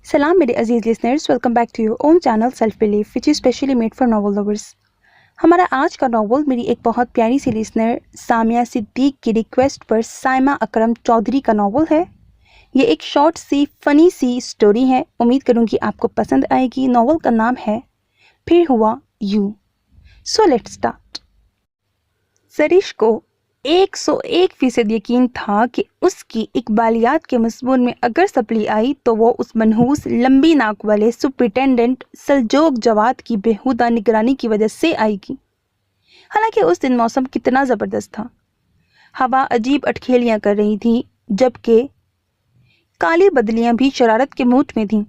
Salam मेरे अजीज listeners, welcome back to your own channel self belief which is specially made for novel lovers. हमारा आज का novel मेरी एक बहुत प्यारी सी लिसनर सामिया सिद्दीक की रिक्वेस्ट पर साइमा अकरम चौधरी का नॉवल है। ये एक शॉर्ट सी फनी सी स्टोरी है। उम्मीद करूँगी आपको पसंद आएगी। नॉवल का नाम है फिर हुआ यूं। So let's start. जरीश को 101% यकीन था कि उसकी इकबालियात के मज़मून में अगर सप्ली आई तो वो उस मनहूस लंबी नाक वाले सुपरिटेंडेंट सलजोग जवाद की बेहुदा निगरानी की वजह से आएगी। हालांकि उस दिन मौसम कितना ज़बरदस्त था। हवा अजीब अटखेलियाँ कर रही थी, जबकि काली बदलियाँ भी शरारत के मूड में थीं।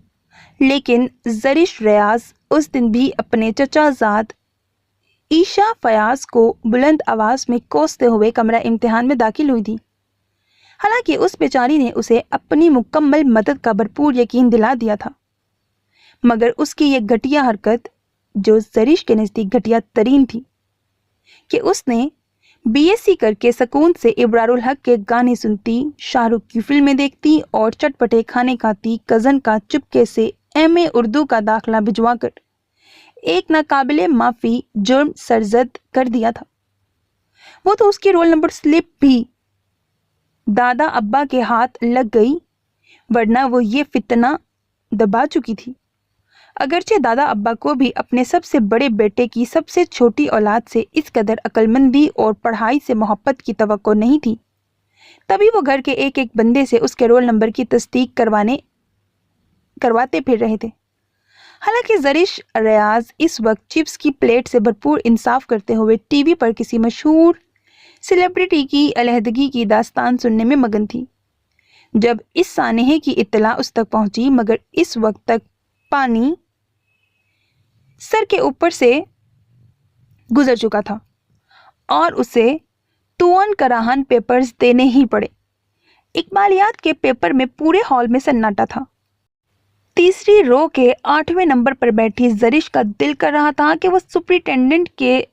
लेकिन जरिश रियाज उस दिन भी अपने चचाजाद ईशा फयाज को बुलंद आवाज में कोसते हुए कमरा इम्तिहान में दाखिल हुई थी। हालांकि उस बेचारी ने उसे अपनी मुकम्मल मदद का भरपूर यकीन दिला दिया था, मगर उसकी ये घटिया हरकत, जो जरीश के नज़दीक घटिया तरीन थी, कि उसने बीएससी करके सुकून से इब्रारुल हक के गाने सुनती, शाहरुख की फिल्में देखती और चटपटे खाने खाती कज़न का चुपके से एमए उर्दू का दाखला भिजवाकर एक नाकाबिले माफी जुर्म सरजद कर दिया था। वो तो उसकी रोल नंबर स्लिप भी दादा अब्बा के हाथ लग गई, वरना वो ये फितना दबा चुकी थी। अगरचे दादा अब्बा को भी अपने सबसे बड़े बेटे की सबसे छोटी औलाद से इस कदर अक्लमंदी और पढ़ाई से मोहब्बत की तवक्को नहीं थी, तभी वो घर के एक एक बंदे से उसके रोल नंबर की तस्दीक करवाते फिर रहे थे। हालांकि जरीश रियाज इस वक्त चिप्स की प्लेट से भरपूर इंसाफ करते हुए टीवी पर किसी मशहूर सेलिब्रिटी की अलहदगी की दास्तान सुनने में मगन थी, जब इस सानहे की इत्तला उस तक पहुंची। मगर इस वक्त तक पानी सर के ऊपर से गुजर चुका था और उसे तुअन कराहन पेपर्स देने ही पड़े। इकबालियात के पेपर में पूरे हॉल में सन्नाटा था। तीसरी रो के 8वें नंबर पर बैठी जरिश का दिल कर रहा था कि वह सुपरिटेंडेंट के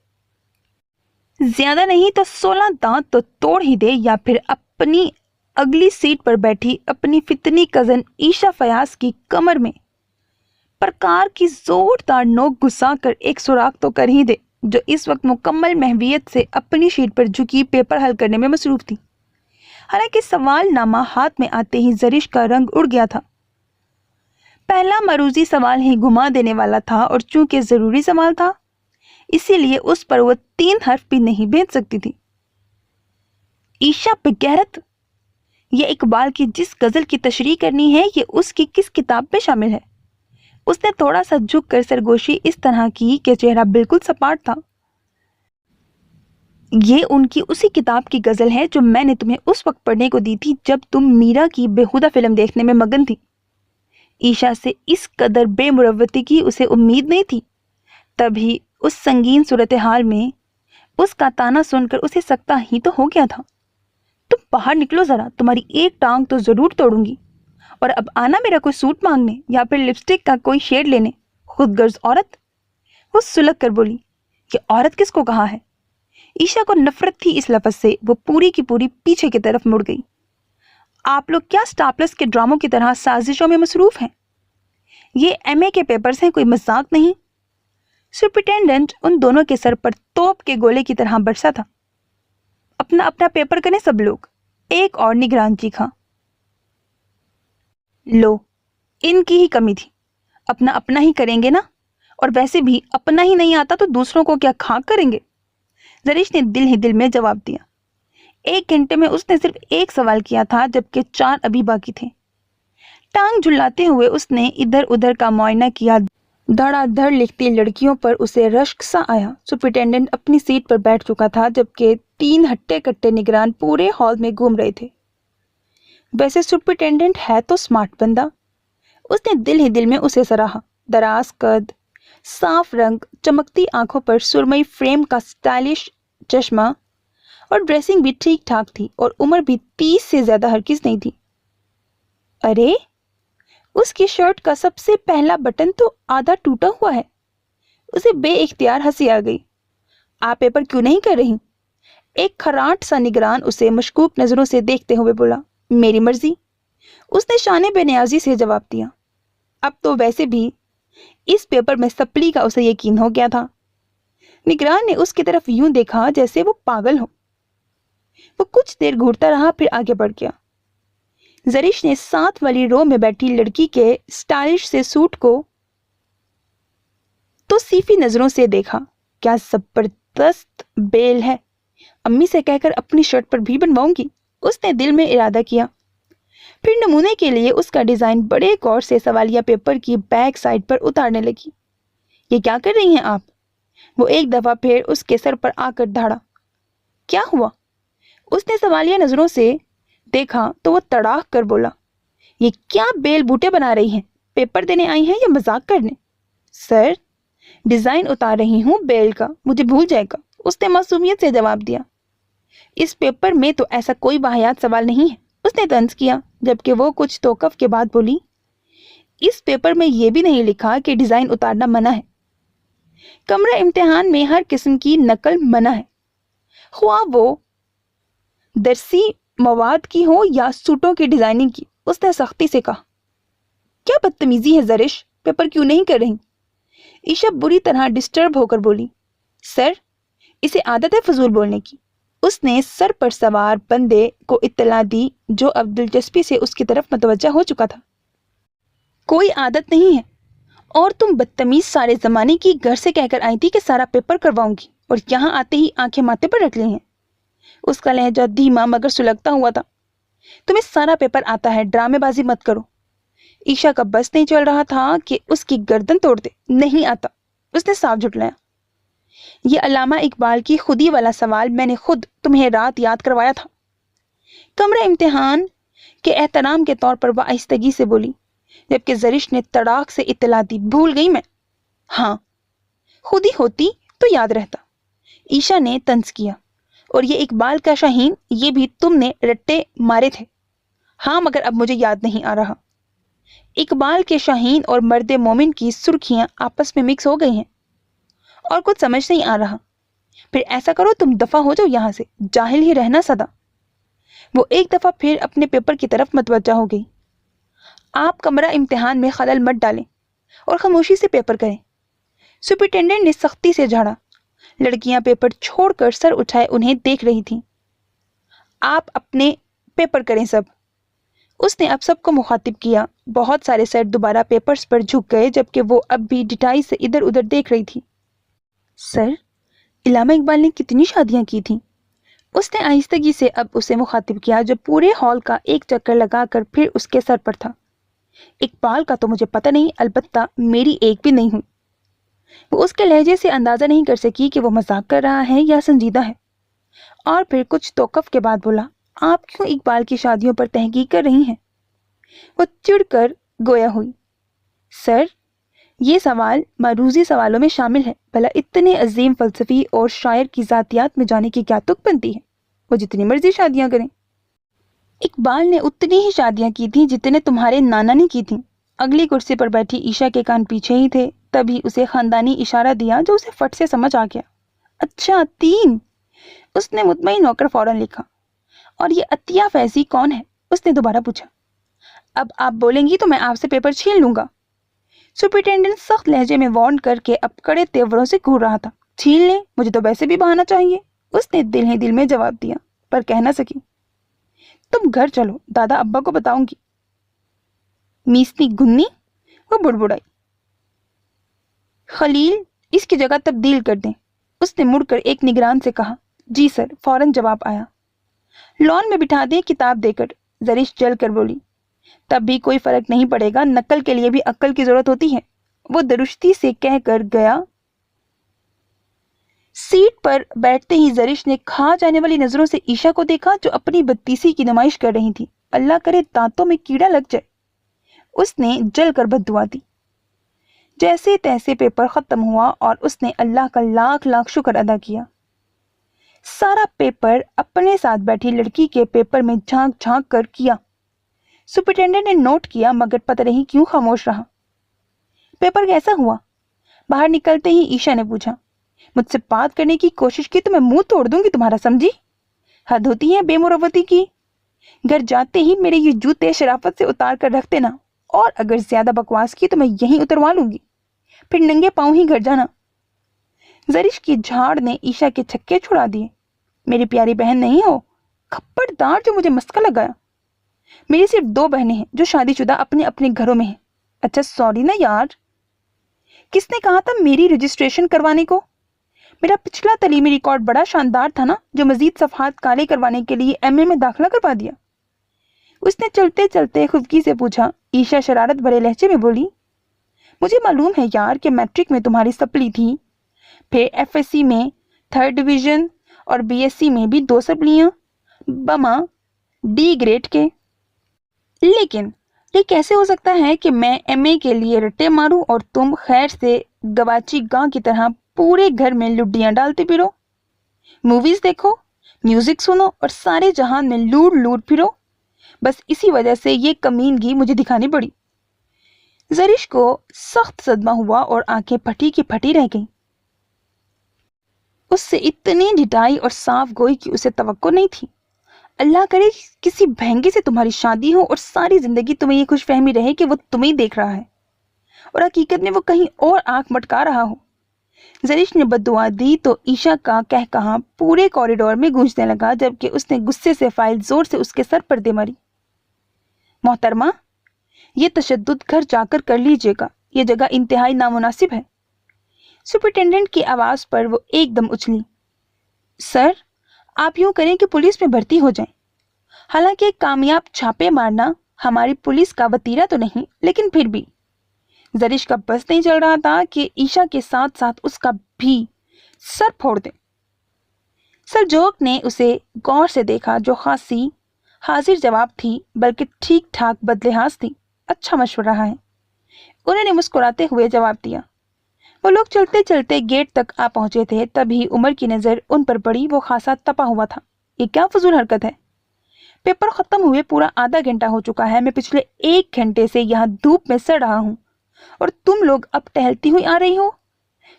ज्यादा नहीं तो 16 दांत तो तोड़ ही दे, या फिर अपनी अगली सीट पर बैठी अपनी फितनी कजन ईशा फयाज की कमर में प्रकार की जोरदार नोक घुसा कर एक सुराख तो कर ही दे, जो इस वक्त मुकम्मल महवियत से अपनी शीट पर झुकी पेपर हल करने में मसरूफ थी। हालांकि सवाल नामा हाथ में आते ही जरिश का रंग उड़ गया था। पहला मरूजी सवाल ही घुमा देने वाला था, और चूंकि जरूरी सवाल था, इसीलिए उस पर वो 3 हर्फ भी नहीं भेज सकती थी। ईशा बेगैरत, ये इकबाल की जिस गजल की तशरीह करनी है, ये उसकी किस किताब में शामिल है? उसने थोड़ा सा झुक कर सरगोशी इस तरह की कि चेहरा बिल्कुल सपाट था। ये उनकी उसी किताब की गजल है जो मैंने तुम्हें उस वक्त पढ़ने को दी थी जब तुम मीरा की बेहुदा फिल्म देखने में मगन थी। ईशा से इस कदर बेमुरव्वती की उसे उम्मीद नहीं थी। तभी उस संगीन सूरत हाल में उसका ताना सुनकर उसे सकता ही तो हो गया था। तुम बाहर निकलो जरा, तुम्हारी एक टांग तो जरूर तोड़ूंगी, और अब आना मेरा कोई सूट मांगने या फिर लिपस्टिक का कोई शेड लेने, खुदगर्ज औरत। वो सुलग कर बोली कि औरत किसको कहा है? ईशा को नफरत थी इस लफ्ज से। वो पूरी की पूरी पीछे की तरफ मुड़ गई। आप लोग क्या स्टार प्लस के ड्रामों की तरह साजिशों में मसरूफ हैं? ये एमए के पेपर्स हैं, कोई मजाक नहीं। सुपरिटेंडेंट उन दोनों के सर पर तोप के गोले की तरह बरसा था। अपना अपना पेपर करें सब लोग। एक और निगरान चीखा। लो, इनकी ही कमी थी। अपना अपना ही करेंगे ना, और वैसे भी अपना ही नहीं आता तो दूसरों को क्या खाक करेंगे? जरीश ने दिल ही दिल में जवाब दिया। 1 घंटे में उसने सिर्फ एक सवाल किया था, जबकि 4 अभी बाकी थे। टांग झुलाते हुए उसने इधर उधर का मुआयना किया। धड़ाधड़ लिखती लड़कियों पर उसे रश्क सा आया। सुपरिटेंडेंट अपनी सीट पर बैठ चुका था, जबकि 3 हट्टे कट्टे निगरान पूरे हॉल में घूम रहे थे। वैसे सुपरिटेंडेंट है तो स्मार्ट बंदा। उसने दिल ही दिल में उसे सराहा। दराज कद, साफ रंग, चमकती आंखों पर सुरमई फ्रेम का स्टाइलिश चश्मा, और ड्रेसिंग भी ठीक ठाक थी, और उम्र भी 30 से ज्यादा हरगिज नहीं थी। अरे, उसकी शर्ट का सबसे पहला बटन तो आधा टूटा हुआ है। उसे बेइख्तियार हंसी आ गई। आप पेपर क्यों नहीं कर रही? एक खराट सा निगरान उसे मशकूक नजरों से देखते हुए बोला। मेरी मर्जी, उसने शाने बेनियाजी से जवाब दिया। अब तो वैसे भी इस पेपर में सप्ली का उसे यकीन हो गया था। निगरान ने उसकी तरफ यूं देखा जैसे वो पागल हो। वो कुछ देर घूरता रहा, फिर आगे बढ़ गया। जरिश ने 7 वाली रो में बैठी लड़की के स्टाइलिश से सूट को तो सीफी नजरों से देखा। क्या जबरदस्त बेल है, अम्मी से कहकर अपनी शर्ट पर भी बनवाऊंगी, उसने दिल में इरादा किया। फिर नमूने के लिए उसका डिजाइन बड़े गौर से सवालिया पेपर की बैक साइड पर उतारने लगी। ये क्या कर रही हैं आप? वो एक दफा फिर उसके सर पर आकर धाड़ा। क्या हुआ? उसने सवालिया नजरों से देखा तो वो तड़ाक कर बोला, ये क्या बेल बूटे बना रही हैं? पेपर देने आई हैं या मजाक करने? सर, डिजाइन उतार रही हूँ बेल का, मुझे भूल जाएगा, उसने मासूमियत से जवाब दिया। इस पेपर में तो ऐसा कोई वाहियात सवाल नहीं है, उसने तंज किया, जबकि वो कुछ तोकफ के बाद बोली, इस पेपर में यह भी नहीं लिखा कि डिजाइन उतारना मना है। कमरा इम्तिहान में हर किस्म की नकल मना है, ख्वाह वो दरसी मवाद की हो या सूटों की डिजाइनिंग की, उसने सख्ती से कहा। क्या बदतमीजी है जरिश, पेपर क्यों नहीं कर रही? ईशा बुरी तरह डिस्टर्ब होकर बोली। सर, इसे आदत है फजूल बोलने की, उसने सर पर सवार बंदे को इत्तला दी जो अब दिलचस्पी से उसकी तरफ मतवज्जा हो चुका था। कोई आदत नहीं है, और तुम बदतमीज सारे जमाने की घर से कहकर आई थी कि सारा पेपर करवाऊंगी, और यहाँ आते ही आंखें माथे पर रख ली हैं। उसका लहजा धीमा मगर सुलगता हुआ था। तुम्हें सारा पेपर आता है, ड्रामेबाजी मत करो। ईशा का बस नहीं चल रहा था कि उसकी गर्दन तोड़ दे। नहीं आता, उसने साफ झुठलाया। ये अल्लामा इकबाल की खुदी वाला सवाल मैंने खुद तुम्हें रात याद करवाया था। कमरा इम्तिहान के एहतराम के तौर पर वह आहिस्तगी से बोली, जबकि जरिश ने तड़ाक से इत्तला दी। भूल गई मैं। हाँ, खुदी होती तो याद रहता, ईशा ने तंज किया। और ये इकबाल का शाहीन, ये भी तुमने रट्टे मारे थे। हाँ, मगर अब मुझे याद नहीं आ रहा। इकबाल के शाहीन और मर्दे मोमिन की सुर्खियां आपस में मिक्स हो गई हैं और कुछ समझ नहीं आ रहा। फिर ऐसा करो, तुम दफा हो जाओ यहां से, जाहिल ही रहना सदा। वो एक दफा फिर अपने पेपर की तरफ मतवज्जा हो गई। आप कमरा इम्तिहान में खलल मत डालें और खामोशी से पेपर करें, सुपरिटेंडेंट ने सख्ती से झाड़ा। लड़कियां पेपर छोड़कर सर उठाए उन्हें देख रही थीं। आप अपने पेपर करें सब, उसने अब सबको मुखातिब किया। बहुत सारे सर दोबारा पेपर्स पर झुक गए, जबकि वो अब भी डिटाई से इधर उधर देख रही थी। सर, अल्लामा इकबाल ने कितनी शादियां की थीं? उसने आहिस्तगी से अब उसे मुखातिब किया, जो पूरे हॉल का एक चक्कर लगाकर फिर उसके सर पर था। इकबाल का तो मुझे पता नहीं, अलबत्ता मेरी एक भी नहीं हुई। वो उसके लहजे से अंदाजा नहीं कर सकी कि वो मजाक कर रहा है या संजीदा है, और फिर कुछ तोकफ के बाद बोला, आप क्यों इकबाल की शादियों पर तहकीक कर रही हैं? वो चिढ़कर गोया हुई। सर, ये सवाल मारूजी सवालों में शामिल है। भला इतने अजीम फलसफी और शायर की जातियात में जाने की क्या तुक बनती है? वो जितनी मर्जी शादियां करें। इकबाल ने उतनी ही शादियां की थी जितने तुम्हारे नाना ने की थी। अगली कुर्सी पर बैठी ईशा के कान पीछे ही थे, तभी उसे खानदानी इशारा दिया जो उसे फट से समझ आ गया। अच्छा, 3, उसने मुतमईन होकर फौरन लिखा। और ये अतिया फैजी कौन है? उसने दोबारा पूछा। अब आप बोलेंगी तो मैं आपसे पेपर छीन लूंगा। सुपरिटेंडेंट सख्त लहजे में वार्न करके अब कड़े तेवरों से घूर रहा था। छीन ले, मुझे तो वैसे भी बहाना चाहिए, उसने दिल ही दिल में जवाब दिया, पर कह ना सकी। तुम घर चलो, दादा अब्बा को बताऊंगी। मीसनी गुन्नी, वो बुड़बुड़ाई। खलील, इसकी जगह तब्दील कर दें, उसने मुड़कर एक निगरान से कहा। जी सर, फौरन जवाब आया। लॉन में बिठा दें, किताब देकर, जरिश जल कर बोली। तब भी कोई फर्क नहीं पड़ेगा, नकल के लिए भी अक्ल की जरूरत होती है, वो दुरुस्ती से कहकर गया। सीट पर बैठते ही जरिश ने खा जाने वाली नजरों से ईशा को देखा, जो अपनी बदतीसी की नुमाइश कर रही थी। अल्लाह करे दांतों में कीड़ा लग जाए, उसने जल कर बद्दुआ दी। जैसे तैसे पेपर खत्म हुआ और उसने अल्लाह का लाख लाख शुक्र अदा किया। सारा पेपर अपने साथ बैठी लड़की के पेपर में झांक झांक कर किया। सुपरिटेंडेंट ने नोट किया, मगर पता नहीं क्यों खामोश रहा। पेपर कैसा हुआ? बाहर निकलते ही ईशा ने पूछा। मुझसे बात करने की कोशिश की तो मैं मुंह तोड़ दूंगी तुम्हारा, समझी? हद होती है बेमुरवती की। घर जाते ही मेरे ये जूते शराफत से उतार कर रख देना, اور اگر زیادہ بکواس کی تو میں یہیں اتروا لوں گی، پھر ننگے پاؤں ہی گھر جانا۔ زرش کی جھاڑ نے عیشا کے چھکے چھڑا دیے۔ میری پیاری بہن نہیں ہو، کھپڑدار جو مجھے مسکا لگایا۔ میری صرف 2 بہنیں ہیں جو شادی شدہ اپنے اپنے گھروں میں ہیں۔ اچھا سوری نا یار، کس نے کہا تھا میری رجسٹریشن کروانے کو؟ میرا پچھلا تعلیمی ریکارڈ بڑا شاندار تھا نا، جو مزید صفحات کالے کروانے کے لیے ایم اے میں داخلہ کروا دیا۔ اس نے چلتے چلتے خفگی سے پوچھا۔ عیشا شرارت بھرے لہجے میں بولی، مجھے معلوم ہے یار کہ میٹرک میں تمہاری سپلی تھی، پھر ایف ایس سی میں 3rd ڈویژن اور بی ایس سی میں بھی 2 سپلیاں، بما ڈی گریڈ کے۔ لیکن یہ کیسے ہو سکتا ہے کہ میں ایم اے کے لیے رٹے ماروں اور تم خیر سے گواچی گاں کی طرح پورے گھر میں لڈیاں ڈالتے پھرو، موویز دیکھو، میوزک سنو اور سارے جہان میں لوٹ لوٹ پھرو؟ بس اسی وجہ سے یہ کمینگی مجھے دکھانی پڑی۔ زرش کو سخت صدمہ ہوا اور آنکھیں پھٹی کی پھٹی رہ گئیں۔ اس سے اتنی ڈٹائی اور صاف گوئی کی اسے توقع نہیں تھی۔ اللہ کرے کسی بہنگے سے تمہاری شادی ہو اور ساری زندگی تمہیں یہ خوش فہمی رہے کہ وہ تمہیں دیکھ رہا ہے اور حقیقت میں وہ کہیں اور آنکھ مٹکا رہا ہو۔ زرش نے بددعا دی تو عیشا کا کہا پورے کوریڈور میں گونجنے لگا، جبکہ اس نے غصے سے فائل زور سے اس کے سر پر دے ماری۔ محترمہ، یہ تشدد گھر جا کر کر لیجیے گا، یہ جگہ انتہائی نامناسب ہے۔ سپرنٹینڈنٹ کی آواز پر وہ ایک دم اچھلی۔ سر، آپ یوں کریں کہ پولیس میں بھرتی ہو جائیں۔ حالانکہ کامیاب چھاپے مارنا ہماری پولیس کا وتیرہ تو نہیں، لیکن پھر بھی زرش کا بس نہیں چل رہا تھا کہ عیشا کے ساتھ ساتھ اس کا بھی سر پھوڑ دے۔ سلجوق نے اسے غور سے دیکھا، جو خاصی حاضر جواب تھی بلکہ ٹھیک ٹھاک بدلحاظ تھی۔ اچھا مشورہ ہے، انہوں نے مسکراتے ہوئے جواب دیا۔ وہ لوگ چلتے چلتے گیٹ تک آ پہنچے تھے، تبھی عمر کی نظر ان پر پڑی۔ وہ خاصا تپا ہوا تھا۔ یہ کیا فضول حرکت ہے؟ پیپر ختم ہوئے پورا آدھا گھنٹہ ہو چکا ہے، میں پچھلے 1 گھنٹے سے یہاں دھوپ میں سڑ رہا ہوں اور تم لوگ اب ٹہلتی ہوئی آ رہی ہو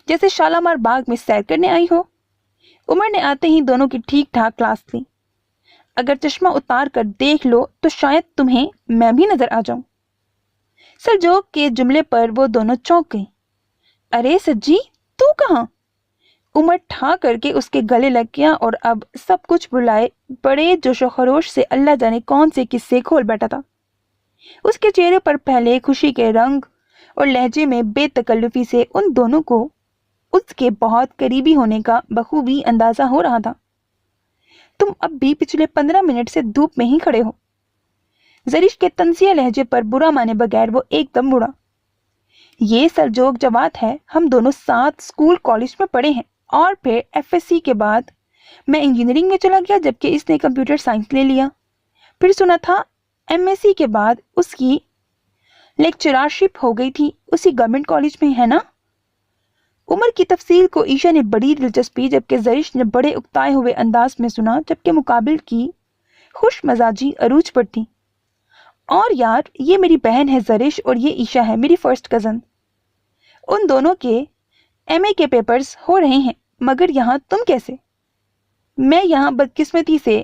جیسے شالامار باغ میں سیر کرنے آئی ہو۔ عمر نے آتے ہی دونوں کی ٹھیک ٹھاک کلاس لی۔ اگر چشمہ اتار کر دیکھ لو تو شاید تمہیں میں بھی نظر آ جاؤں۔ سلجوق کے جملے پر وہ دونوں چونک گئیں۔ ارے سجی، تو کہاں؟ عمر ٹھا کر کے اس کے گلے لگ گیا اور اب سب کچھ بلائے بڑے جوش و خروش سے اللہ جانے کون سے قصے کھول بیٹھا تھا۔ اس کے چہرے پر پہلے خوشی کے رنگ اور لہجے میں بے تکلفی سے ان دونوں کو اس کے بہت قریبی ہونے کا بخوبی اندازہ ہو رہا تھا۔ تم اب بھی پچھلے 15 منٹ سے دھوپ میں ہی کھڑے ہو۔ زرش کے طنزیہ لہجے پر برا مانے بغیر وہ ایک دم مڑا۔ یہ سلجوق جواد ہے، ہم دونوں ساتھ اسکول کالج میں پڑھے ہیں اور پھر ایف ایس سی کے بعد میں انجینئرنگ میں چلا گیا، جبکہ اس نے کمپیوٹر سائنس لے لیا۔ پھر سنا تھا ایم ایس سی کے بعد اس کی لیکچرارشپ ہو گئی تھی اسی گورنمنٹ کالج میں، ہے نا؟ عمر کی تفصیل کو عیشا نے بڑی دلچسپی جبکہ زرش نے بڑے اکتائے ہوئے انداز میں سنا، جبکہ مقابل کی خوش مزاجی عروج پر تھی۔ اور یار، یہ میری بہن ہے زرش اور یہ عیشا ہے میری فرسٹ کزن۔ ان دونوں کے ایم اے کے پیپرز ہو رہے ہیں، مگر یہاں تم کیسے؟ میں یہاں بدقسمتی سے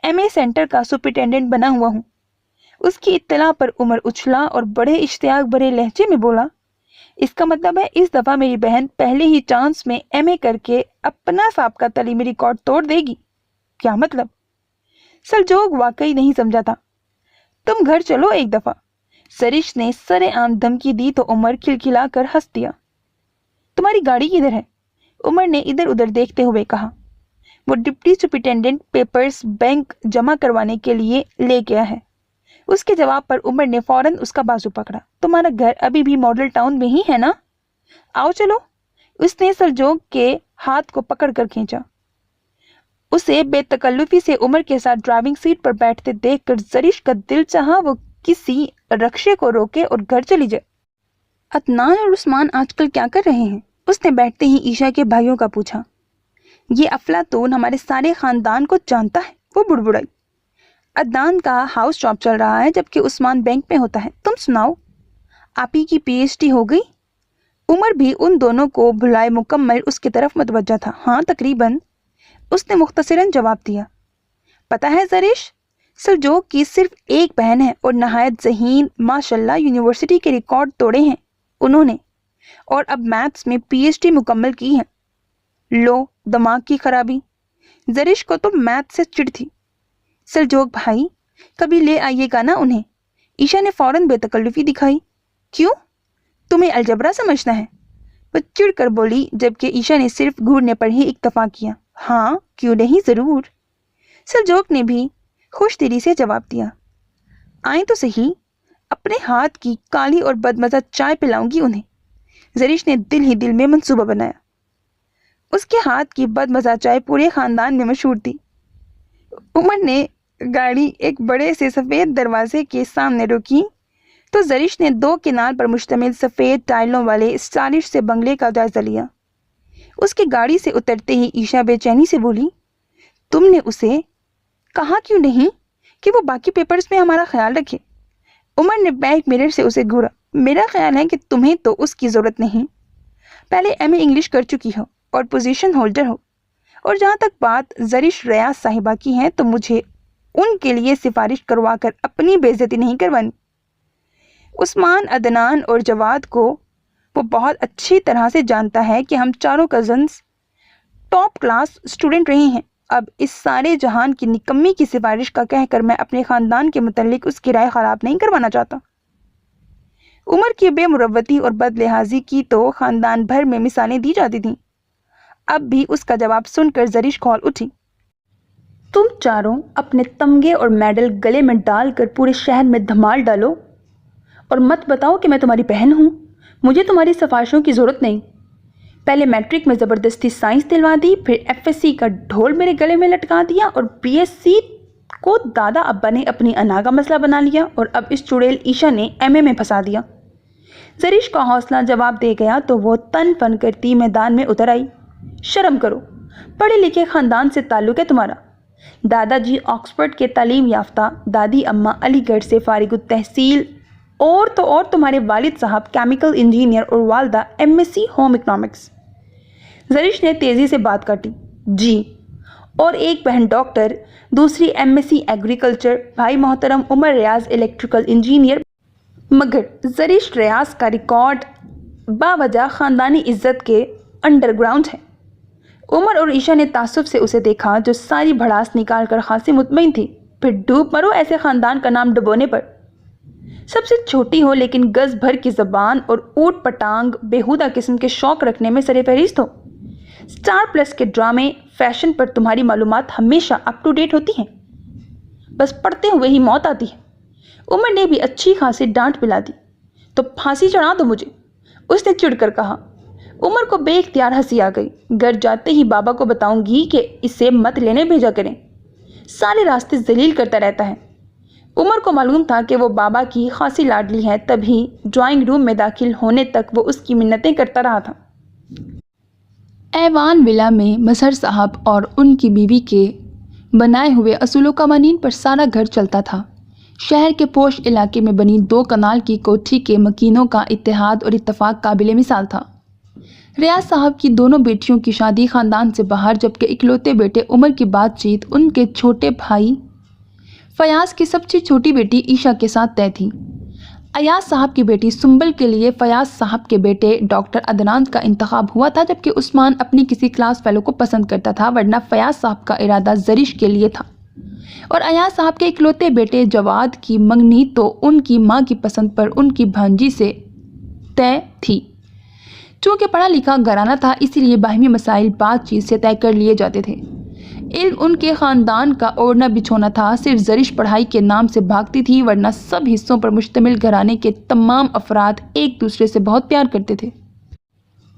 ایم اے سینٹر کا سپرنٹینڈنٹ بنا ہوا ہوں۔ اس کی اطلاع پر عمر اچھلا اور بڑے اشتیاق بھرے لہجے میں بولا، اس کا مطلب ہے اس دفعہ میری بہن پہلے ہی چانس میں ایم اے کر کے اپنا سابقہ تعلیمی ریکارڈ توڑ دے گی؟ کیا مطلب؟ سلجوق واقعی نہیں سمجھا تھا۔ تم گھر چلو ایک دفعہ، زرش نے سرے عام دھمکی دی تو عمر کھلکھلا کر ہنس دیا۔ تمہاری گاڑی کدھر ہے؟ عمر نے ادھر ادھر دیکھتے ہوئے کہا۔ وہ ڈپٹی سپرنٹینڈنٹ پیپرز بینک جمع کروانے کے لیے لے گیا ہے۔ اس کے جواب پر عمر نے فوراً اس کا بازو پکڑا۔ تمہارا گھر ابھی بھی ماڈل ٹاؤن میں ہی ہے نا؟ آؤ چلو۔ اس نے سلجوق کے ہاتھ کو پکڑ کر کھینچا۔ اسے بے تکلفی سے عمر کے ساتھ ڈرائیونگ سیٹ پر بیٹھتے دیکھ کر زرش کا دل چاہا وہ کسی رکشے کو روکے اور گھر چلی جائے۔ عدنان اور عثمان آج کل کیا کر رہے ہیں؟ اس نے بیٹھتے ہی عیشا کے بھائیوں کا پوچھا۔ یہ افلاطون ہمارے سارے خاندان کو جانتا ہے، وہ بڑبڑائی۔ عدنان کا ہاؤس جاب چل رہا ہے جبکہ عثمان بینک میں ہوتا ہے۔ تم سناؤ، آپ ہی کی پی ایچ ڈی ہو گئی؟ عمر بھی ان دونوں کو بھلائے مکمل اس کی طرف متوجہ تھا۔ ہاں تقریباً، اس نے مختصراً جواب دیا۔ پتہ ہے زرش، सलजोग की सिर्फ एक बहन है और नहायत ज़हीन, माशाल्लाह यूनिवर्सिटी के रिकॉर्ड तोड़े हैं उन्होंने, और अब मैथ्स में पीएचडी मुकम्मल की है। लो, दिमाग की खराबी। जरिश को तो मैथ से चिढ़ थी। सलजोग भाई, कभी ले आइएगा ना उन्हें। ईशा ने फौरन बेतकल्लुफी दिखाई। क्यों, तुम्हें अलजबरा समझना है? वह चिढ़ कर बोली, जबकि ईशा ने सिर्फ घूरने पर ही इक्तफा किया। हाँ, क्यों नहीं, ज़रूर। सलजोग ने भी खुश दिली से जवाब दिया। आए तो सही, अपने हाथ की काली और बदमज़ा चाय पिलाऊंगी उन्हें। जरिश ने दिल ही दिल में मंसूबा बनाया। उसके हाथ की बदमज़ा चाय पूरे ख़ानदान में मशहूर थी। उमर ने गाड़ी एक बड़े से सफ़ेद दरवाजे के सामने रोकी तो जरिश ने 2 किनार पर मुश्तमिल सफ़ेद टाइलों वाले स्टाइलिश से बंगले का जायज़ा लिया। उसकी गाड़ी से उतरते ही ईशा बेचैनी से बोली, तुमने उसे कहा क्यों नहीं कि वो बाकी पेपर्स में हमारा ख्याल रखे? उमर ने बैक मिरर से उसे घूरा। मेरा ख्याल है कि तुम्हें तो उसकी ज़रूरत नहीं। पहले एमए इंग्लिश कर चुकी हो और पोजीशन होल्डर हो, और जहाँ तक बात जरिश रियाज साहिबा की है तो मुझे उनके लिए सिफारिश करवा कर अपनी बेइज्जती नहीं करवानी। उस्मान, अदनान और जवाद को वो बहुत अच्छी तरह से जानता है कि हम चारों कज़न्स टॉप क्लास स्टूडेंट रहे हैं। अब इस सारे जहान की निकम्मी की सिफारिश का कहकर मैं अपने ख़ानदान के मुतल्लिक उसकी राय ख़राब नहीं करवाना चाहता। उमर की बेमुरव्वती और बदलिहाजी की तो ख़ानदान भर में मिसालें दी जाती थीं। अब भी उसका जवाब सुनकर जरिश खौल उठी। तुम चारों अपने तमगे और मेडल गले में डालकर पूरे शहर में धमाल डालो और मत बताओ कि मैं तुम्हारी बहन हूँ। मुझे तुम्हारी सिफारिशों की ज़रूरत नहीं। पहले मैट्रिक में ज़बरदस्ती साइंस दिलवा दी, फिर एफएससी का ढोल मेरे गले में लटका दिया और बीएससी को दादा अब्बा ने अपनी अना का मसला बना लिया, और अब इस चुड़ैल ईशा ने एमए में फंसा दिया। जरिश का हौसला जवाब दे गया तो वो तन फन करती मैदान में उतर आई। शर्म करो, पढ़े लिखे ख़ानदान से ताल्लुक़ है तुम्हारा। दादाजी ऑक्सफोर्ड के तालीम याफ्ता, दादी अम्मा अलीगढ़ से फारिगुत तहसील, और तो और तुम्हारे वालिद साहब केमिकल इंजीनियर और वालदा एमएससी होम इकनॉमिक्स। जरिश ने तेज़ी से बात काटी। जी, और एक बहन डॉक्टर, दूसरी एमएससी एग्रीकल्चर, भाई मोहतरम उमर रियाज इलेक्ट्रिकल इंजीनियर। मगर जरिश रियाज का रिकॉर्ड बावजह ख़ानदानी इज्जत के अंडरग्राउंड है। उमर और ईशा ने तासुब से उसे देखा, जो सारी भड़ास निकाल कर खासी मुतमईन थी। फिर डूब मरो ऐसे ख़ानदान का नाम डुबोने पर। सबसे छोटी हो लेकिन गज भर की ज़बान और ऊट पटांग बेहुदा किस्म के शौक़ रखने में सरे फहरिस्त हो। स्टार प्लस के ड्रामे, फैशन पर तुम्हारी मालूमात हमेशा अप टू डेट होती हैं। बस पढ़ते हुए ही मौत आती है। उमर ने भी अच्छी खासी डांट पिला दी। तो फांसी चढ़ा दो मुझे, उसने चिढ़कर कहा। उमर को बेइख्तियार हंसी आ गई। घर जाते ही बाबा को बताऊंगी कि इसे मत लेने भेजा करें, सारे रास्ते जलील करता रहता है। उमर को मालूम था कि वो बाबा की खासी लाडली है, तभी ड्राइंग रूम में दाखिल होने तक वो उसकी मिन्नतें करता रहा था। ऐवान विला में मजहर साहब और उनकी बीवी के बनाए हुए असूलों कवानीन पर सारा घर चलता था। शहर के पोश इलाके में बनी 2 कनाल की कोठी के मकीनों का इत्तेहाद और इत्तफाक काबिले मिसाल था। रियाज साहब की दोनों बेटियों की शादी ख़ानदान से बाहर, जबकि इकलौते बेटे उमर की बातचीत उनके छोटे भाई फयाज की सबसे छोटी बेटी ईशा के साथ तय थी। अयाज साहब की बेटी सुंबल के लिए फयाज साहब के बेटे डॉक्टर अदनान का इंतखाब हुआ था, जबकि उस्मान अपनी किसी क्लास फेलो को पसंद करता था, वरना फयाज साहब का इरादा जरिश के लिए था। और अयाज साहब के इकलौते बेटे जवाद की मंगनी तो उनकी माँ की पसंद पर उनकी भांजी से तय थी। चूँकि पढ़ा लिखा घराना था, इसीलिए बाहमी मसाइल बातचीत से तय कर लिए जाते थे। इल्म उनके ख़ानदान का ओढ़ना बिछोना था। सिर्फ जरिश पढ़ाई के नाम से भागती थी, वरना सब हिस्सों पर मुश्तमिल घराने के तमाम अफराद एक दूसरे से बहुत प्यार करते थे।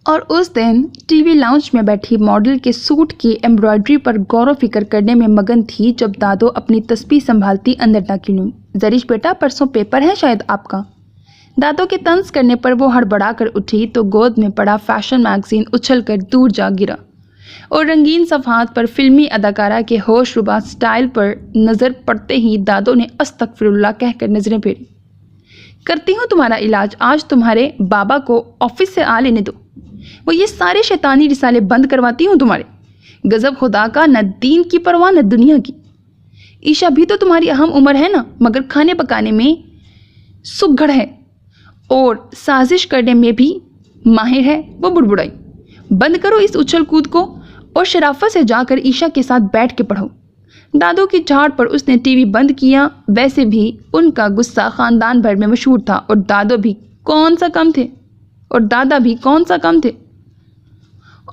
और उस दिन टीवी लाउंज में बैठी मॉडल के सूट की एम्ब्रॉयडरी पर गौर फिक्र करने में मगन थी, जब दादो अपनी तस्बीह संभालती अंदर दाखिल हुई। जरिश बेटा, परसों पेपर है शायद आपका। दादो के तंज करने पर वो हड़बड़ा कर उठी तो गोद में पड़ा फैशन मैगजीन उछल कर दूर जा गिरा, और रंगीन सफ़हात पर फिल्मी अदाकारा के होशरुबा स्टाइल पर नज़र पड़ते ही दादो ने अस्तगफिरुल्लाह कहकर नज़रें फेरी। करती हूँ तुम्हारा इलाज, आज तुम्हारे बाबा को ऑफिस से आ लेने दो, वो ये सारे शैतानी रिसाले बंद करवाती हूँ तुम्हारे। गज़ब खुदा का, न दीन की परवाह न दुनिया की। ईशा भी तो तुम्हारी अहम उम्र है ना, मगर खाने पकाने में सुघड़ है और साजिश करने में भी माहिर है वो बुड़बुड़ाई। बंद करो इस उछल कूद को और शराफत से जाकर ईशा के साथ बैठ के पढ़ो। दादों की झाड़ पर उसने टीवी बंद किया। वैसे भी उनका गुस्सा खानदान भर में मशहूर था और दादा भी कौन सा कम थे।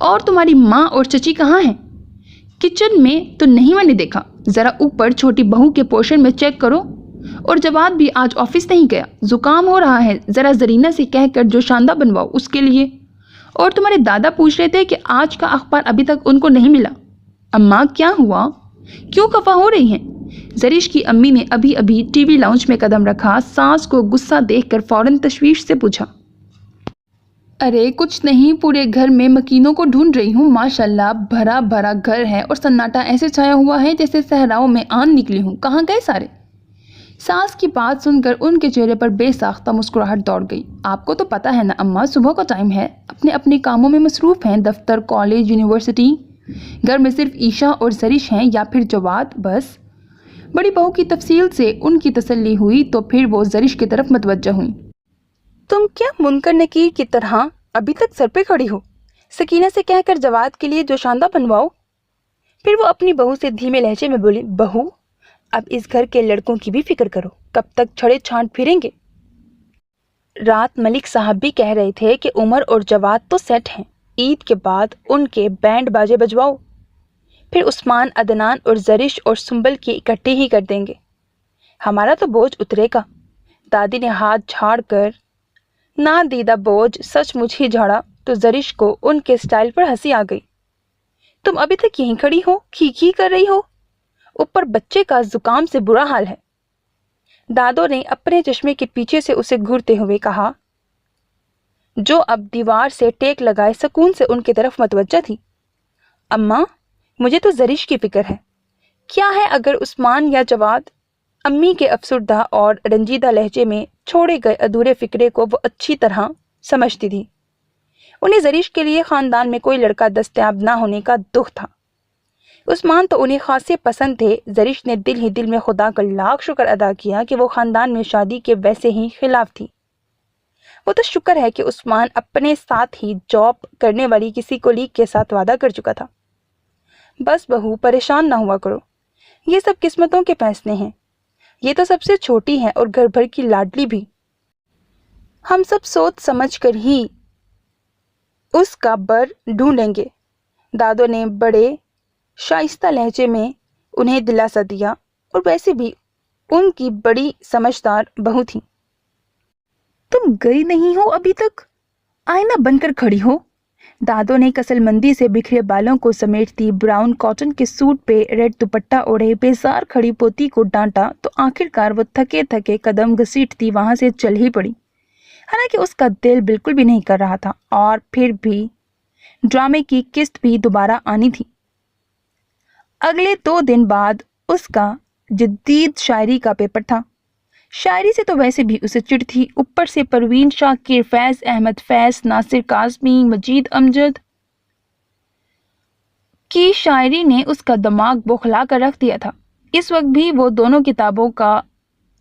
और तुम्हारी माँ और चची कहाँ हैं? किचन में तो नहीं मैंने देखा। जरा ऊपर छोटी बहू के पोर्शन में चेक करो। और जवाब भी आज ऑफिस नहीं गया, जुकाम हो रहा है, जरा जरीना से कहकर जो शानदा बनवाओ उसके लिए। और तुम्हारे दादा पूछ रहे थे कि आज का अखबार अभी तक उनको नहीं मिला। अम्मा क्या हुआ, क्यों खफा हो रही हैं? जरीश की अम्मी ने अभी अभी टीवी लाउंज में कदम रखा। सास को गुस्सा देखकर फौरन तशवीश से पूछा, अरे कुछ नहीं, पूरे घर में मकीनों को ढूंढ रही हूँ। माशाल्लाह भरा भरा घर है और सन्नाटा ऐसे छाया हुआ है जैसे सहराओं में आन निकली हूँ। कहाँ गए सारे? सास की बात सुनकर उनके चेहरे पर बेसाख्ता मुस्कुराहट दौड़ गई। आपको तो पता है ना अम्मा, सुबह का टाइम है, अपने अपने कामों में मसरूफ हैं, दफ्तर, कॉलेज, यूनिवर्सिटी। घर में सिर्फ ईशा और जरिश हैं या फिर जवाद, बस। बड़ी बहू की तफसील से उनकी तसल्ली हुई तो फिर वो जरिश की तरफ मतवज्जा हुई। तुम क्या मुनकर नकीर की तरह अभी तक सर पे खड़ी हो? सकीना से कहकर जवाद के लिए जो शानदा बनवाओ। फिर वो अपनी बहू से धीमे लहजे में बोली, बहू अब इस घर के लड़कों की भी फिक्र करो, कब तक छड़े छांट फिरेंगे? रात मलिक साहब भी कह रहे थे कि उमर और जवाद तो सेट हैं, ईद के बाद उनके बैंड बाजे बजवाओ। फिर उस्मान, अदनान और जरिश और सुंबल की इकट्ठे ही कर देंगे, हमारा तो बोझ उतरेगा। दादी ने हाथ झाड़ कर ना दीदा बोझ सचमुच ही झाड़ा तो जरिश को उनके स्टाइल पर हंसी आ गई। तुम अभी तक यहीं खड़ी हो, खी कर रही हो, ऊपर बच्चे का जुकाम से बुरा हाल है। दादो ने अपने चश्मे के पीछे से उसे घूरते हुए कहा, जो अब दीवार से टेक लगाए सुकून से उनकी तरफ मतवज्जा थी। अम्मा मुझे तो जरिश की फिक्र है, क्या है अगर उस्मान या जवाद? अम्मी के अफसुर्दा और रंजीदा लहजे में छोड़े गए अधूरे फिक्रे को वो अच्छी तरह समझती थी। उन्हें जरिश के लिए खानदान में कोई लड़का दस्तयाब ना होने का दुख था। उस्मान तो उन्हें खासे पसंद थे। जरिश ने दिल ही दिल में खुदा का लाख शुक्र अदा किया कि वो खानदान में शादी के वैसे ही खिलाफ थी। वो तो शुक्र है कि उस्मान अपने साथ ही जॉब करने वाली किसी कोलीग के साथ वादा कर चुका था। बस बहू परेशान ना हुआ करो, ये सब किस्मतों के फैसले हैं। ये तो सबसे छोटी है और घर भर की लाडली भी। हम सब सोच समझ कर ही उसका बर ढूंढेंगे। दादो ने बड़े शाइस्ता लहजे में उन्हें दिलासा दिया और वैसे भी उनकी बड़ी समझदार बहू थी। तुम गई नहीं हो अभी तक, आईना बनकर खड़ी हो। दादो ने कसलमंदी से बिखरे बालों को समेटती ब्राउन कॉटन के सूट पे रेड दुपट्टा ओढ़े बेजार खड़ी पोती को डांटा तो आखिरकार वो थके थके कदम घसीटती वहां से चल ही पड़ी। हालांकि उसका दिल बिल्कुल भी नहीं कर रहा था और फिर भी ड्रामे की किस्त भी दोबारा आनी थी। अगले 2 दिन बाद उसका जदीद शायरी का पेपर था। शायरी से तो वैसे भी उसे चिढ़ थी, ऊपर से परवीन शाकिर, फैज अहमद फैज, नासिर काज़मी, मजीद अमजद की शायरी ने उसका दिमाग बौखला कर रख दिया था। इस वक्त भी वो दोनों किताबों का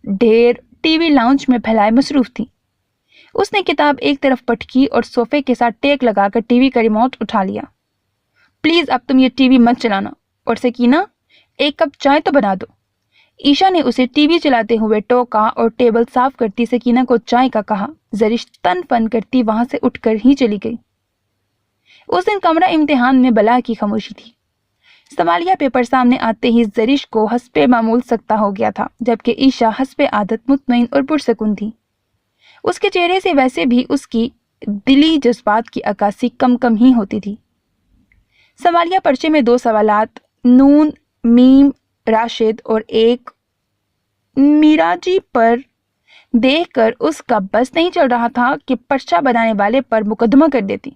ढेर टीवी लाउंज में फैलाए मसरूफ थी। उसने किताब एक तरफ पटकी और सोफे के साथ टेक लगाकर टीवी का रिमोट उठा लिया। प्लीज अब तुम ये टीवी मत चलाना, और सकीना एक कप चाय तो बना दो। ईशा ने उसे टीवी चलाते हुए टोका और टेबल साफ करती सकीना को चाय का कहा। जरिश तन फन करती वहां से उठकर ही चली गई। उस दिन कमरा इम्तिहान में बला की खामोशी थी। समालिया पेपर सामने आते ही जरिश को हस्बे मामूल सकता हो गया था, जबकि ईशा हस्बे आदत मुतमईन और पुरसकून थी। उसके चेहरे से वैसे भी उसकी दिली जज्बात की अक्कासी कम कम ही होती थी। समालिया पर्चे में 2 सवालात, नून, मीम, राशिद और एक मिराजी पर देखकर उसका बस नहीं चल रहा था कि पर्चा बनाने वाले पर मुकदमा कर देती।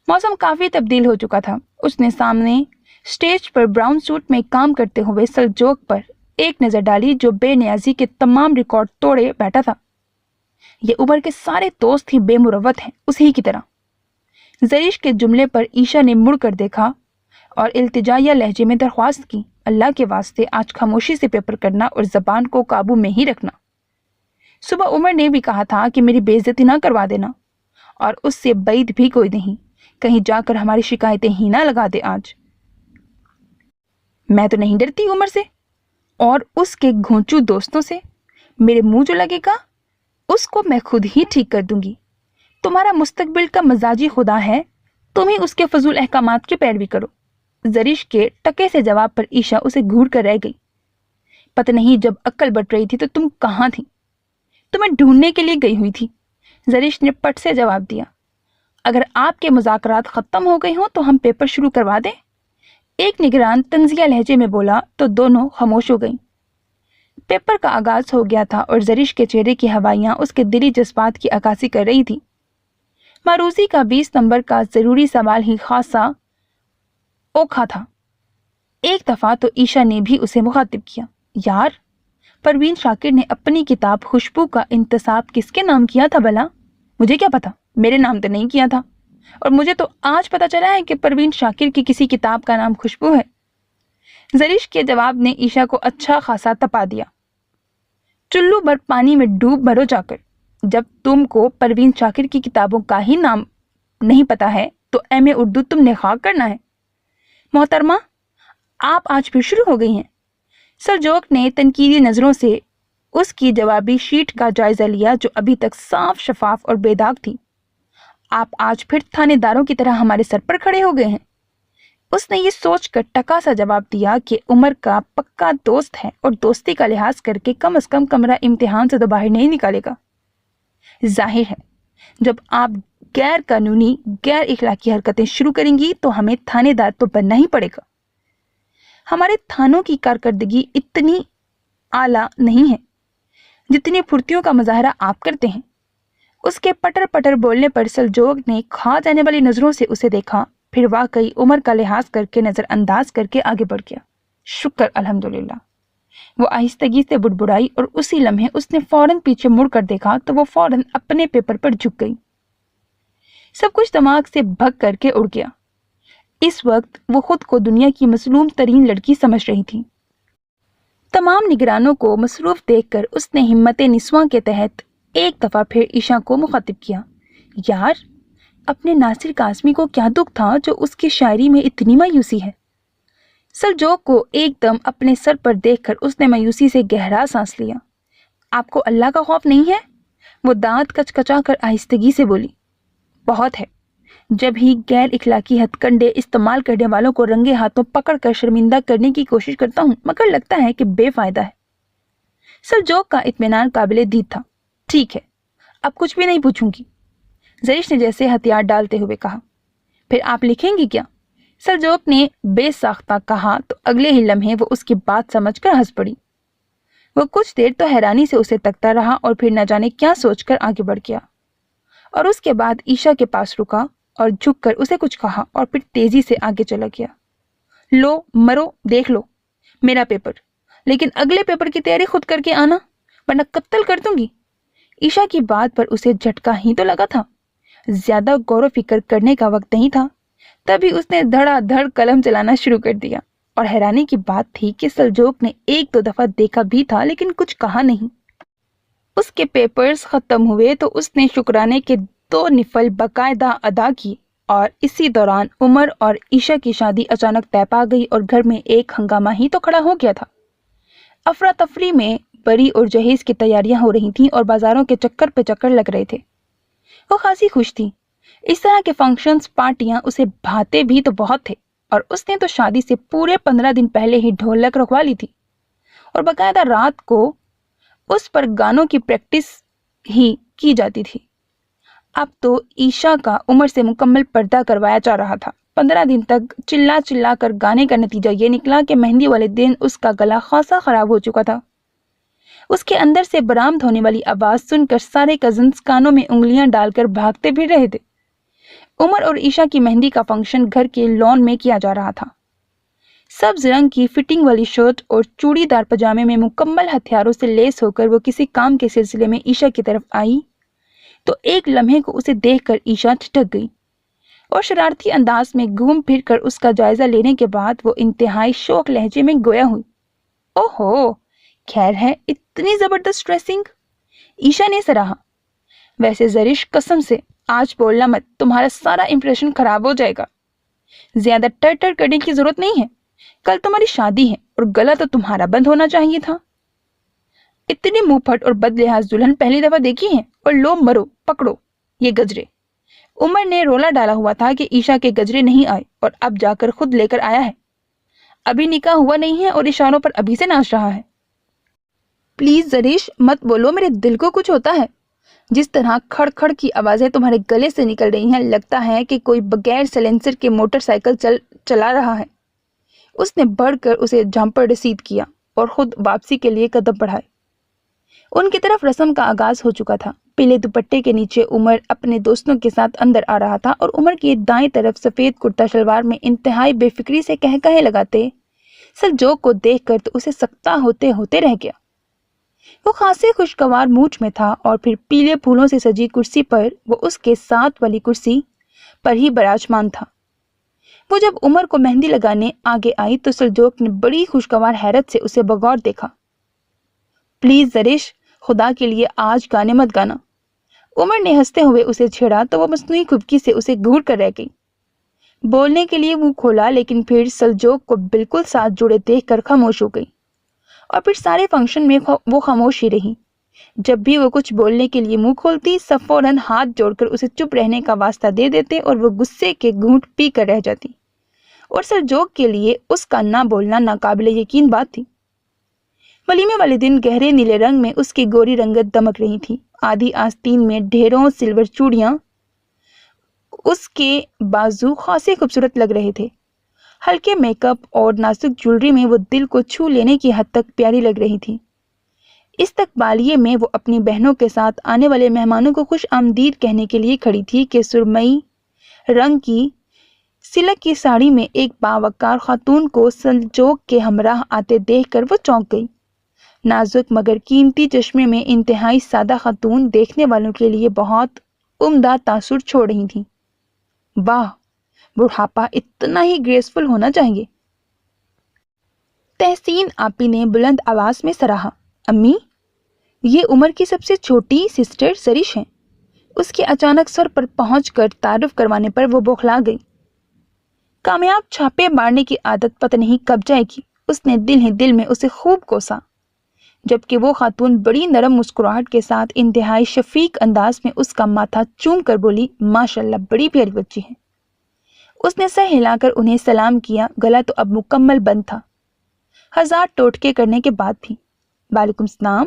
मौसम काफी तब्दील हो चुका था। उसने सामने स्टेज पर ब्राउन सूट में काम करते हुए सलजोक पर एक नजर डाली, जो बेनियाजी के तमाम रिकॉर्ड तोड़े बैठा था। ये उम्र के सारे दोस्त ही बेमुरवत हैं, उसी की तरह। जरीश के जुमले पर ईशा ने मुड़कर देखा اور التجائیہ لہجے میں درخواست کی، اللہ کے واسطے آج خاموشی سے پیپر کرنا اور زبان کو قابو میں ہی رکھنا۔ صبح عمر نے بھی کہا تھا کہ میری بے عزتی نہ کروا دینا، اور اس سے بعید بھی کوئی نہیں، کہیں جا کر ہماری شکایتیں ہی نہ لگا دے آج۔ میں تو نہیں ڈرتی عمر سے اور اس کے گھونچو دوستوں سے، میرے منہ جو لگے گا اس کو میں خود ہی ٹھیک کر دوں گی۔ تمہارا مستقبل کا مزاجی خدا ہے، تم ہی اس کے فضول احکامات کی پیروی کرو۔ زریش کے ٹکے سے جواب پر عیشا اسے گھور کر رہ گئی۔ پتہ نہیں جب عقل بٹ رہی تھی تو تم کہاں تھی؟ تمہیں ڈھونڈنے کے لیے گئی ہوئی تھی، زریش نے پٹ سے جواب دیا۔ اگر آپ کے مذاکرات ختم ہو گئے ہوں تو ہم پیپر شروع کروا دیں، ایک نگران طنزیہ لہجے میں بولا تو دونوں خاموش ہو گئیں۔ پیپر کا آغاز ہو گیا تھا اور زریش کے چہرے کی ہوائیاں اس کے دلی جذبات کی عکاسی کر رہی تھی۔ معروضی کا 20 نمبر کا ضروری سوال ہی خاصا اوکھا تھا۔ ایک دفعہ تو عیشا نے بھی اسے مخاطب کیا، یار پروین شاکر نے اپنی کتاب خوشبو کا انتساب کس کے نام کیا تھا بھلا؟ مجھے کیا پتا، میرے نام تو نہیں کیا تھا، اور مجھے تو آج پتا چلا ہے کہ پروین شاکر کی کسی کتاب کا نام خوشبو ہے۔ زریش کے جواب نے عیشا کو اچھا خاصا تپا دیا۔ چلو بھر پانی میں ڈوب مرو جا کر، جب تم کو پروین شاکر کی کتابوں کا ہی نام نہیں پتا ہے تو ایم.اے. اردو تم نے خاک کرنا ہے۔ محترمہ، آپ آج پھر شروع ہو گئی ہیں۔ سرجوگ نے تنقیدی نظروں سے اس کی جوابی شیٹ کا جائزہ لیا جو ابھی تک صاف شفاف اور بے داغ تھی۔ آپ آج پھر تھانے داروں کی طرح ہمارے سر پر کھڑے ہو گئے ہیں۔ اس نے یہ سوچ کر ٹکا سا جواب دیا کہ عمر کا پکا دوست ہے اور دوستی کا لحاظ کر کے کم از کم کمرہ امتحان سے تو باہر نہیں نکالے گا۔ ظاہر ہے جب آپ غیر قانونی غیر اخلاقی حرکتیں شروع کریں گی تو ہمیں تھانے دار تو بننا ہی پڑے گا۔ ہمارے تھانوں کی کارکردگی اتنی اعلیٰ نہیں ہے جتنی پھرتیوں کا مظاہرہ آپ کرتے ہیں۔ اس کے پٹر پٹر بولنے پر سلجوگ نے کھا جانے والی نظروں سے اسے دیکھا، پھر واقعی عمر کا لحاظ کر کے نظر انداز کر کے آگے بڑھ گیا۔ شکر الحمدللہ، وہ آہستگی سے بڑبڑائی اور اسی لمحے اس نے فوراً پیچھے مڑ کر دیکھا تو وہ فوراً اپنے پیپر پر جھک گئی۔ سب کچھ دماغ سے بھگ کر کے اڑ گیا۔ اس وقت وہ خود کو دنیا کی مظلوم ترین لڑکی سمجھ رہی تھی۔ تمام نگرانوں کو مصروف دیکھ کر اس نے ہمت نسواں کے تحت ایک دفعہ پھر عیشا کو مخاطب کیا، یار اپنے ناصر قاسمی کو کیا دکھ تھا جو اس کی شاعری میں اتنی مایوسی ہے؟ سلجوگ کو ایک دم اپنے سر پر دیکھ کر اس نے مایوسی سے گہرا سانس لیا۔ آپ کو اللہ کا خوف نہیں ہے؟ وہ دانت کچکچا کر آہستگی سے بولی۔ بہت ہے، جب ہی غیر اخلاقی ہتھ کنڈے استعمال کرنے والوں کو رنگے ہاتھوں پکڑ کر شرمندہ کرنے کی کوشش کرتا ہوں، مگر لگتا ہے کہ بے فائدہ ہے۔ سلجوگ کا اطمینان قابل دید تھا۔ ٹھیک ہے، اب کچھ بھی نہیں پوچھوں گی، زریش نے جیسے ہتھیار ڈالتے ہوئے کہا۔ پھر آپ لکھیں گی کیا؟ سلجوگ نے بے ساختہ کہا تو اگلے ہی لمحے وہ اس کی بات سمجھ کر ہنس پڑی۔ وہ کچھ دیر تو حیرانی سے اسے تکتا رہا اور پھر نہ جانے کیا سوچ کر آگے بڑھ گیا، اور اس کے بعد عیشا کے پاس رکا اور جھک کر اسے کچھ کہا اور پھر تیزی سے آگے چلا گیا۔ لو مرو، دیکھ لو میرا پیپر، لیکن اگلے پیپر کی تیاری خود کر کے آنا ورنہ قتل کر دوں گی۔ عیشا کی بات پر اسے جھٹکا ہی تو لگا تھا، زیادہ غور و فکر کرنے کا وقت نہیں تھا۔ تبھی اس نے دھڑا دھڑ قلم چلانا شروع کر دیا، اور حیرانی کی بات تھی کہ سلجوگ نے ایک دو دفعہ دیکھا بھی تھا لیکن کچھ کہا نہیں۔ اس کے پیپرز ختم ہوئے تو اس نے شکرانے کے 2 نفل باقاعدہ ادا کی، اور اسی دوران عمر اور عیشا کی شادی اچانک طے پا گئی اور گھر میں ایک ہنگامہ ہی تو کھڑا ہو گیا تھا۔ افراتفری میں بری اور جہیز کی تیاریاں ہو رہی تھیں اور بازاروں کے چکر پہ چکر لگ رہے تھے۔ وہ خاصی خوش تھی، اس طرح کے فنکشنز پارٹیاں اسے بھاتے بھی تو بہت تھے، اور اس نے تو شادی سے پورے 15 دن پہلے ہی ڈھولک رکھوا لی تھی، اور باقاعدہ رات کو اس پر گانوں کی پریکٹس ہی کی جاتی تھی۔ اب تو عیشا کا عمر سے مکمل پردہ کروایا جا رہا تھا۔ 15 دن تک چلا چلا کر گانے کا نتیجہ یہ نکلا کہ مہندی والے دن اس کا گلا خاصا خراب ہو چکا تھا۔ اس کے اندر سے برآمد ہونے والی آواز سن کر سارے کزنز کانوں میں انگلیاں ڈال کر بھاگتے پھر رہے تھے۔ عمر اور عیشا کی مہندی کا فنکشن گھر کے لان میں کیا جا رہا تھا۔ سبز رنگ کی فٹنگ والی شرٹ اور چوڑی دار پجامے میں مکمل ہتھیاروں سے لیس ہو کر وہ کسی کام کے سلسلے میں عیشا کی طرف آئی تو ایک لمحے کو اسے دیکھ کر عیشا ٹھٹک گئی۔ اور شرارتی انداز میں گھوم پھر کر اس کا جائزہ لینے کے بعد وہ انتہائی شوق لہجے میں گویا ہوئی۔ اوہو، خیر ہے، اتنی زبردست ڈریسنگ، عیشا نے سراہا۔ ویسے زرش، قسم سے آج بولنا مت، تمہارا سارا امپریشن خراب ہو جائے گا۔ زیادہ ٹر ٹر کرنے کی ضرورت نہیں ہے، کل تمہاری شادی ہے اور گلا تو تمہارا بند ہونا چاہیے تھا۔ اتنی منہ پھٹ اور بد لحاظ دلہن پہلی دفعہ دیکھی ہے، اور لو مرو، پکڑو یہ گجرے۔ عمر نے رولا ڈالا ہوا تھا کہ عیشا کے گجرے نہیں آئے اور اب جا کر خود لے کر آیا ہے۔ ابھی نکاح ہوا نہیں ہے اور اشاروں پر ابھی سے ناچ رہا ہے۔ پلیز زریش، مت بولو، میرے دل کو کچھ ہوتا ہے۔ جس طرح کھڑ کھڑ کی آوازیں تمہارے گلے سے نکل رہی ہیں، لگتا ہے کہ کوئی بغیر سیلنسر کے موٹر سائیکل چلا رہا ہے۔ اس نے بڑھ کر اسے جھامپڑ رسید کیا اور خود واپسی کے لیے قدم بڑھائے۔ ان کی طرف رسم کا آغاز ہو چکا تھا۔ پیلے دوپٹے کے نیچے عمر اپنے دوستوں کے ساتھ اندر آ رہا تھا اور عمر کی دائیں طرف سفید کرتا شلوار میں انتہائی بے فکری سے کہے لگاتے سلجوق کو دیکھ کر تو اسے سکتا ہوتے ہوتے رہ گیا۔ وہ خاصے خوشگوار موچ میں تھا اور پھر پیلے پھولوں سے سجی کرسی پر، وہ اس کے ساتھ والی کرسی پر ہی براجمان تھا۔ وہ جب عمر کو مہندی لگانے آگے آئی تو سلجوق نے بڑی خوشگوار حیرت سے اسے بغور دیکھا۔ پلیز زرش، خدا کے لیے آج گانے مت گانا۔ عمر نے ہنستے ہوئے اسے چھیڑا تو وہ مصنوعی خفگی سے اسے گھور کر رہ گئی۔ بولنے کے لیے منہ کھولا، لیکن پھر سلجوق کو بالکل ساتھ جڑے دیکھ کر خاموش ہو گئی، اور پھر سارے فنکشن میں وہ خاموش ہی رہی۔ جب بھی وہ کچھ بولنے کے لیے منہ کھولتی، سب فوراً ہاتھ جوڑ کر اسے چپ رہنے کا واسطہ دے دیتے اور وہ غصے کے گھونٹ پی کر رہ جاتی، اور سلجوق کے لیے اس کا نہ بولنا ناقابل یقین بات تھی۔ ولیمے والے دن گہرے نیلے رنگ میں اس کی گوری رنگت دمک رہی تھی۔ آدھی آستین میں ڈھیروں سلور چوڑیاں، اس کے بازو خاصے خوبصورت لگ رہے تھے۔ ہلکے میک اپ اور نازک جولری میں وہ دل کو چھو لینے کی حد تک پیاری لگ رہی تھی۔ استقبالیے میں وہ اپنی بہنوں کے ساتھ آنے والے مہمانوں کو خوش آمدید کہنے کے لیے کھڑی تھی کہ سرمئی رنگ کی سلک کی ساڑی میں ایک باوقار خاتون کو سلجوق کے ہمراہ آتے دیکھ کر وہ چونک گئی۔ نازک مگر قیمتی چشمے میں انتہائی سادہ خاتون دیکھنے والوں کے لیے بہت عمدہ تاثر چھوڑ رہی تھی۔ واہ، بڑھاپا اتنا ہی گریسفل ہونا چاہیے، تحسین آپی نے بلند آواز میں سراہا۔ امی، یہ عمر کی سب سے چھوٹی سسٹر زرش ہیں۔ اس کے اچانک سر پر پہنچ کر تعارف کروانے پر وہ بوکھلا گئی۔ کامیاب چھاپے مارنے کی عادت پتہ نہیں کب جائے گی، اس نے دل ہی دل میں اسے خوب کوسا، جبکہ وہ خاتون بڑی نرم مسکراہٹ کے ساتھ انتہائی شفیق انداز میں اس کا ماتھا چوم کر بولی، ماشاءاللہ بڑی پیاری بچی ہے۔ اس نے سر ہلا کر انہیں سلام کیا، گلا تو اب مکمل بند تھا، ہزار ٹوٹکے کرنے کے بعد بھی۔ وعلیکم السلام۔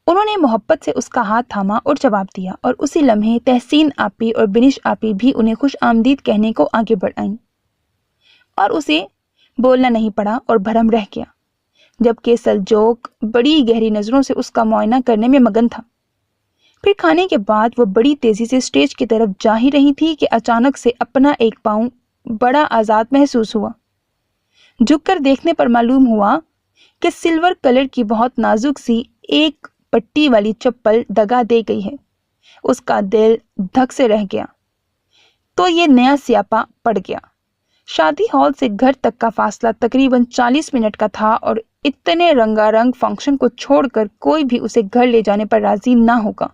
انہوں نے محبت سے اس کا ہاتھ تھاما اور جواب دیا، اور اسی لمحے تحسین آپی اور بنش آپی بھی انہیں خوش آمدید کہنے کو آگے بڑھ آئیں، اور اسے بولنا نہیں پڑا اور بھرم رہ گیا، جبکہ سلجوق بڑی گہری نظروں سے اس کا معائنہ کرنے میں مگن تھا۔ پھر کھانے کے بعد وہ بڑی تیزی سے اسٹیج کی طرف جا ہی رہی تھی کہ اچانک سے اپنا ایک پاؤں بڑا آزاد محسوس ہوا۔ جھک کر دیکھنے پر معلوم ہوا کہ سلور کلر کی بہت نازک سی ایک پٹی والی چپل دگا دے گئی ہے۔ اس کا دل دھک سے رہ گیا تو یہ نیا سیاپا پڑ گیا۔ شادی ہال سے گھر تک کا فاصلہ تقریباً 40 منٹ کا تھا، اور اتنے رنگا رنگ فنکشن کو چھوڑ کر کوئی بھی اسے گھر لے جانے پر راضی نہ ہوگا،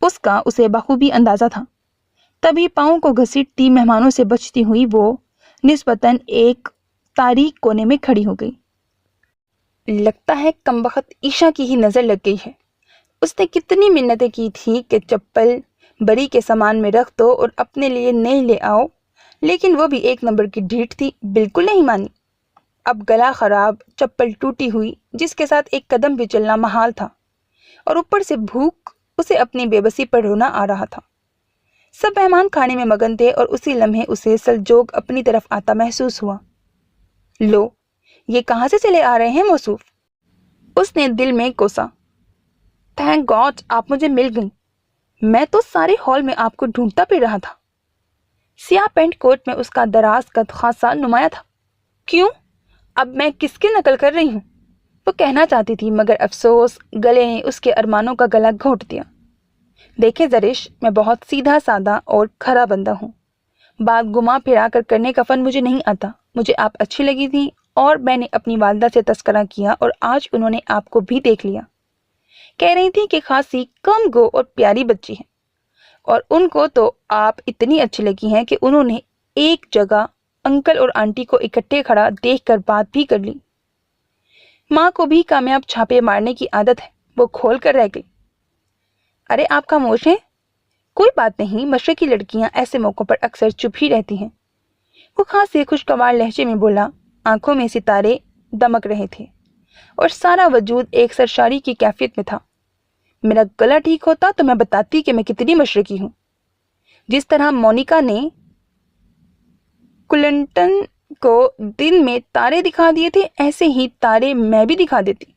اس کا اسے بخوبی اندازہ تھا۔ تبھی پاؤں کو گھسیٹتی مہمانوں سے بچتی ہوئی وہ نسبتاً ایک تاریک کونے میں کھڑی ہو گئی۔ لگتا ہے کمبخت عیشا کی ہی نظر لگ گئی ہے۔ اس نے کتنی منتیں کی تھی کہ چپل بری کے سامان میں رکھ دو اور اپنے لیے نئی لے آؤ، لیکن وہ بھی ایک نمبر کی ڈھیٹ تھی، بالکل نہیں مانی۔ اب گلا خراب، چپل ٹوٹی ہوئی، جس کے ساتھ ایک قدم بھی چلنا محال تھا، اور اوپر سے بھوک، اسے اپنی بے بسی پر رونا آ رہا تھا۔ سب مہمان کھانے میں مگن تھے، اور اسی لمحے اسے سلجوق اپنی طرف آتا محسوس ہوا۔ لو، یہ کہاں سے چلے آ رہے ہیں موصوف؟ اس نے دل میں کوسا۔ تھینک گاڈ آپ مجھے مل گئیں، میں تو سارے ہال میں آپ کو ڈھونڈتا پھر رہا تھا۔ سیاہ پینٹ کوٹ میں اس کا دراز قد خاصا نمایاں تھا۔ کیوں؟ اب میں کس کی نقل کر رہی ہوں؟ وہ کہنا چاہتی تھی، مگر افسوس گلے نے اس کے ارمانوں کا گلا گھونٹ دیا۔ دیکھیں زرش، میں بہت سیدھا سادہ اور کھرا بندہ ہوں، बात घुमा फिरा कर करने का फन मुझे नहीं आता। मुझे आप अच्छी लगी थी और मैंने अपनी वालदा से तस्करा किया और आज उन्होंने आपको भी देख लिया। कह रही थी कि खासी कम गो और प्यारी बच्ची है और उनको तो आप इतनी अच्छी लगी हैं कि उन्होंने एक जगह अंकल और आंटी को इकट्ठे खड़ा देखकर बात भी कर ली। माँ को भी कामयाब छापे मारने की आदत है, वो खोल कर रह गई। अरे आप खामोश हैं? कोई बात नहीं, मशरकी लड़कियां ऐसे मौकों पर अक्सर चुप ही रहती हैं। वो खासे खुशगवार लहजे में बोला। आंखों में सितारे दमक रहे थे और सारा वजूद एक सरशारी की कैफियत में था। मेरा गला ठीक होता तो मैं बताती कि मैं कितनी मशरकी हूं। जिस तरह मोनिका ने कुलिंटन को दिन में तारे दिखा दिए थे, ऐसे ही तारे मैं भी दिखा देती।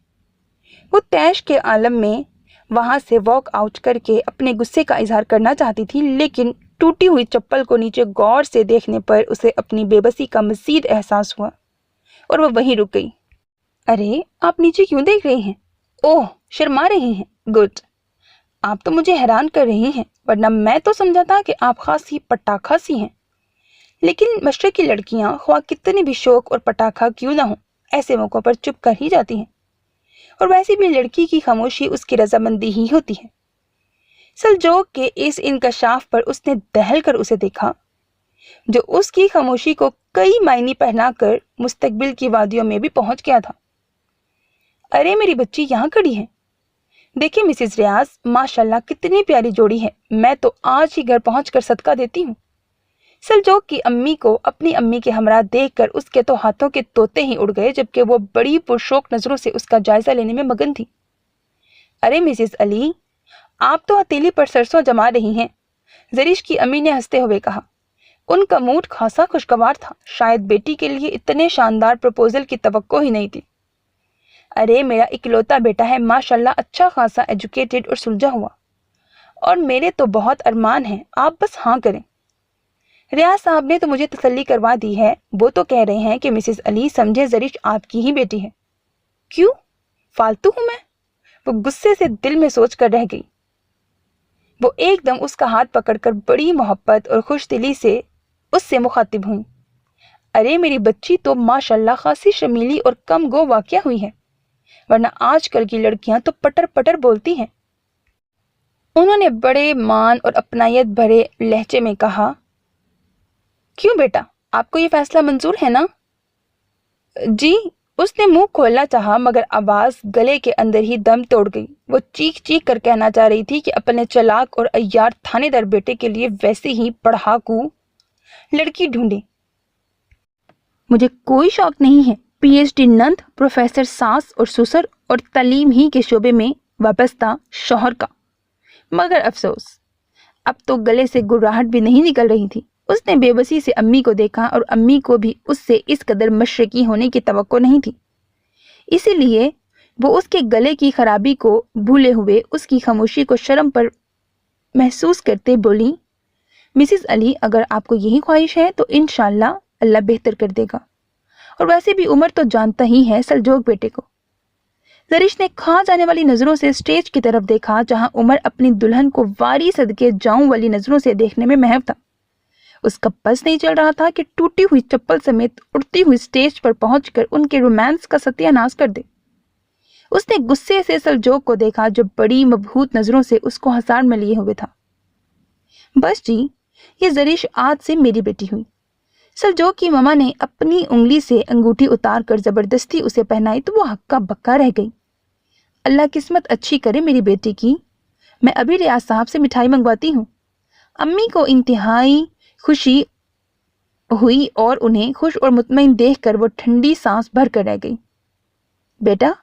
वो तैश के आलम में वहां से वॉक आउट करके अपने गुस्से का इजहार करना चाहती थी, लेकिन टूटी हुई चप्पल को नीचे गौर से देखने पर उसे अपनी बेबसी का मजीद एहसास हुआ और वो वहीं रुक गई। अरे आप नीचे क्यों देख रही हैं? ओह, शर्मा रही हैं। गुड, आप तो मुझे हैरान कर रही हैं, वरना मैं तो समझा था कि आप खासी पटाखा सी हैं। लेकिन मशरकी लड़कियां ख्वाह कितनी भी शौक और पटाखा क्यों ना हो, ऐसे मौकों पर चुप कर ही जाती हैं और वैसे भी लड़की की खामोशी उसकी रजामंदी ही होती है। सलजोग के इस इंकशाफ पर उसने दहल कर उसे देखा, जो उसकी खामोशी को कई मायने पहनाकर मुस्तकबिल की वादियों में भी पहुंच गया था। अरे मेरी बच्ची यहाँ खड़ी है। देखिए मिसेस रियाज, माशाल्लाह कितनी प्यारी जोड़ी है। मैं तो आज ही घर पहुंचकर सदका देती हूँ। सलजोग की अम्मी को अपनी अम्मी के हमरा देखकर उसके तो हाथों के तोते ही उड़ गए, जबकि वो बड़ी पुरशौक नजरों से उसका जायजा लेने में मगन थी। अरे मिसेस अली, आप तो हथेली पर सरसों जमा रही हैं, जरीश की अम्मी ने हंसते हुए कहा। उनका मूड खासा खुशगवार था, शायद बेटी के लिए इतने शानदार प्रपोजल की तवक्को ही नहीं थी। अरे मेरा इकलौता बेटा है, माशाल्लाह अच्छा खासा एजुकेटेड और सुलझा हुआ, और मेरे तो बहुत अरमान हैं, आप बस हाँ करें। रियाज साहब ने तो मुझे तसल्ली करवा दी है, वो तो कह रहे हैं कि मिसेस अली समझे जरीश आपकी ही बेटी है। क्यों, फालतू हूं मैं? वो गुस्से से दिल में सोच कर रह गई। वो एकदम उसका हाथ पकड़कर बड़ी मोहब्बत और खुशदिली से उससे मुखातिब हुई। अरे मेरी बच्ची तो माशाल्लाह खासी शमीली और कम गो वाक़या हुई है, वरना आजकल की लड़कियां तो पटर पटर बोलती हैं। उन्होंने बड़े मान और अपनायत भरे लहजे में कहा। क्यों बेटा, आपको ये फैसला मंजूर है ना? जी। उसने मुंह खोलना चाहा, मगर आवाज गले के अंदर ही दम तोड़ गई। वो चीख चीख कर कहना चाह रही थी कि अपने चालाक और अय्यार थानेदार बेटे के लिए वैसे ही पढ़ाकू लड़की ढूंढे। मुझे कोई शौक नहीं है पीएचडी नंद, प्रोफेसर सास और ससुर और तालीम ही के शोबे में वाबस्ता शौहर का। मगर अफसोस, अब तो गले से गुर्राहट भी नहीं निकल रही थी। उसने बेबसी से अम्मी को देखा और अम्मी को भी उससे इस कदर मशरकी होने की तवक्को नहीं थी। इसीलिए वो उसके गले की खराबी को भूले हुए उसकी खामोशी को शर्म पर महसूस करते बोली, मिसेस अली, अगर आपको यही ख्वाहिश है तो इंशाल्लाह अल्लाह बेहतर कर देगा, और वैसे भी उमर तो जानता ही है सलजोग बेटे को। जरीश ने खा जाने वाली नजरों से स्टेज की तरफ देखा, जहां उमर अपनी दुल्हन को वारी सदके जाऊं वाली नजरों से देखने में महव था। उसका बस नहीं चल रहा था कि टूटी हुई चप्पल समेत उड़ती हुई स्टेज पर पहुंचकर उनके रोमांस का सत्यानाश कर दे। उसने गुस्से से सलजोग को देखा, जो बड़ी मबहूत नजरों से उसको हसार में लिए हुए था। बस जी, ये जरीश आज से मेरी बेटी हुई। सलजोग की मामा ने अपनी उंगली से अंगूठी उतार कर जबरदस्ती उसे पहनाई तो वो हक्का बक्का रह गई। अल्लाह किस्मत अच्छी करे मेरी बेटी की। मैं अभी रियाज साहब से मिठाई मंगवाती हूँ। अम्मी को इंतहाई खुशी हुई और उन्हें खुश और मुतमईन देखकर वो ठंडी सांस भर कर रह गई। बेटा,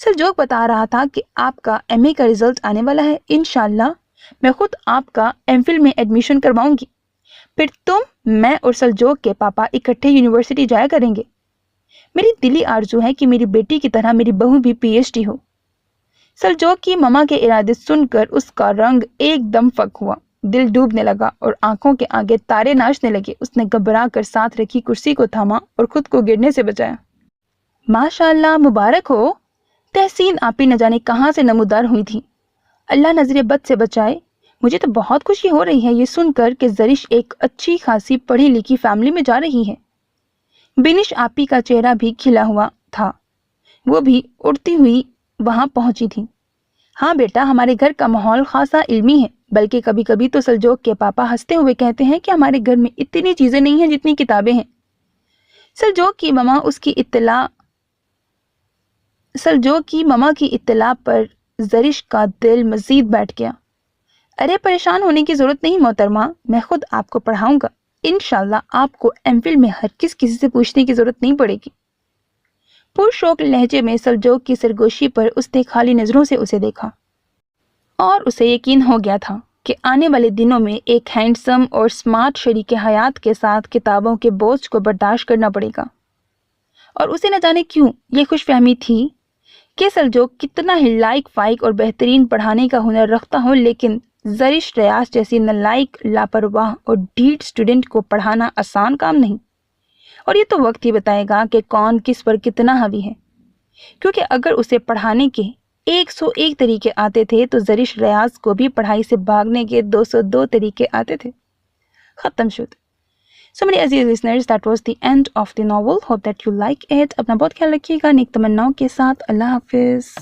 सलजोग बता रहा था कि आपका एमए का रिजल्ट आने वाला है। इंशाल्लाह मैं खुद आपका एमफिल में एडमिशन करवाऊंगी। फिर तुम, मैं और सलजोग के पापा इकट्ठे यूनिवर्सिटी जाया करेंगे। मेरी दिली आरजू है कि मेरी बेटी की तरह मेरी बहू भी पीएचडी हो। सलजोग की ममा के इरादे सुनकर उसका रंग एकदम फक हुआ, दिल डूबने लगा और आंखों के आगे तारे नाचने लगे। उसने घबरा कर साथ रखी कुर्सी को थामा और खुद को गिरने से बचाया। माशाल्लाह, मुबारक हो। तहसीन आपी न जाने कहाँ से नमूदार हुई थी। अल्लाह नजरे बद से बचाए। مجھے تو بہت خوشی ہو رہی ہے یہ سن کر کہ زرش ایک اچھی خاصی پڑھی لکھی فیملی میں جا رہی ہے۔ بینش آپی کا چہرہ بھی کھلا ہوا تھا، وہ بھی اڑتی ہوئی وہاں پہنچی تھی۔ ہاں بیٹا، ہمارے گھر کا ماحول خاصا علمی ہے، بلکہ کبھی کبھی تو سلجوق کے پاپا ہنستے ہوئے کہتے ہیں کہ ہمارے گھر میں اتنی چیزیں نہیں ہیں جتنی کتابیں ہیں۔ سلجوق کی ماما کی اطلاع پر زرش کا دل مزید بیٹھ گیا۔ ارے پریشان ہونے کی ضرورت نہیں محترمہ، میں خود آپ کو پڑھاؤں گا۔ انشاءاللہ آپ کو ایم فل میں ہرگز کسی سے پوچھنے کی ضرورت نہیں پڑے گی۔ پرشوق لہجے میں سلجوق کی سرگوشی پر اس نے خالی نظروں سے اسے دیکھا اور اسے یقین ہو گیا تھا کہ آنے والے دنوں میں ایک ہینڈسم اور سمارٹ شریک حیات کے ساتھ کتابوں کے بوجھ کو برداشت کرنا پڑے گا۔ اور اسے نہ جانے کیوں یہ خوش فہمی تھی کہ سلجوق کتنا ہی لائق فائق اور بہترین پڑھانے کا ہنر رکھتا ہو، لیکن زرش ریاض جیسی نالائق، لاپرواہ اور ڈھیٹ اسٹوڈنٹ کو پڑھانا آسان کام نہیں۔ اور یہ تو وقت ہی بتائے گا کہ کون کس پر کتنا حاوی ہے، کیونکہ اگر اسے پڑھانے کے 101 طریقے آتے تھے تو زرش ریاض کو بھی پڑھائی سے بھاگنے کے 202 طریقے آتے تھے۔ ختم شد۔ So میرے عزیز listeners, that was the end of the novel. Hope that you like it. اپنا بہت خیال رکھیے گا نیک تمناؤں کے ساتھ۔ اللہ حافظ۔